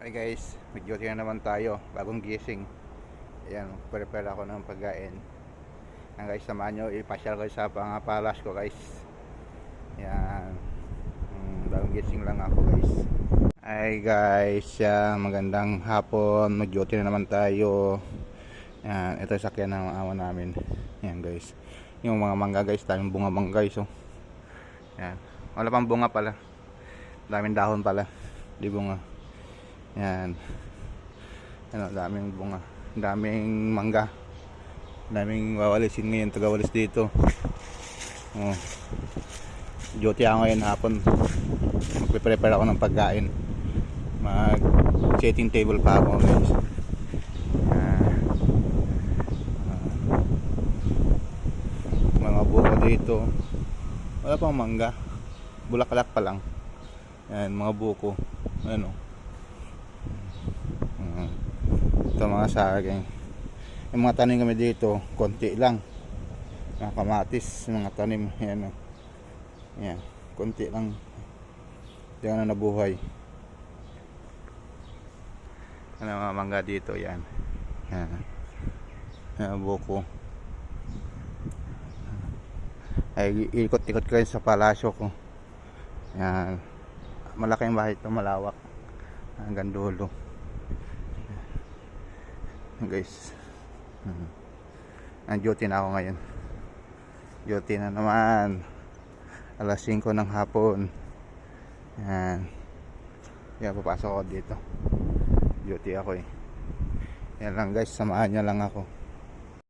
Hi guys, video na naman tayo. Bagong gising. Ayan, prepare ako ng pagkain. Ayan guys, samahan nyo. Ipasyal kayo sa pangapalas ko guys. Ayan. Bagong gising lang ako guys. Hi guys, magandang hapon. Mag-duty na naman tayo. Ayan, ito yung sakyan ng awa namin. Ayan guys. Yung mga mangga guys, daming bunga mangga guys. Oh. Ayan. Wala pang bunga pala. Daming dahon pala. Di bunga. Yan. Ano, daming bunga, daming mangga, daming wawalisin ngayon, tagawalis dito. Oh. Duty ako ngayon hapon. Magpe-prepare ako ng pagkain. Mag setting table pa ako guys. Mga buko dito. Wala pang mangga. Bulaklak pa lang. Yan, mga buko. Ano? Ito mga saging. Yung mga tanim kami dito, konti lang. Mga kamatis, mga tanim, yan o. Yan, konti lang. Hindi na nabuhay. Ano mga mangga dito, yan. Yan. Yan, buko. Ay, ikot-ikot ko rin sa palasyo ko. Yan. Malaking bahay ito, malawak. Hanggang dulo. Guys, ang duty na ako ngayon. Duty na naman. Alas 5 ng hapon. Yan. Kaya papasok ako dito. Duty ako eh. Yan lang guys, samahan nyo lang ako.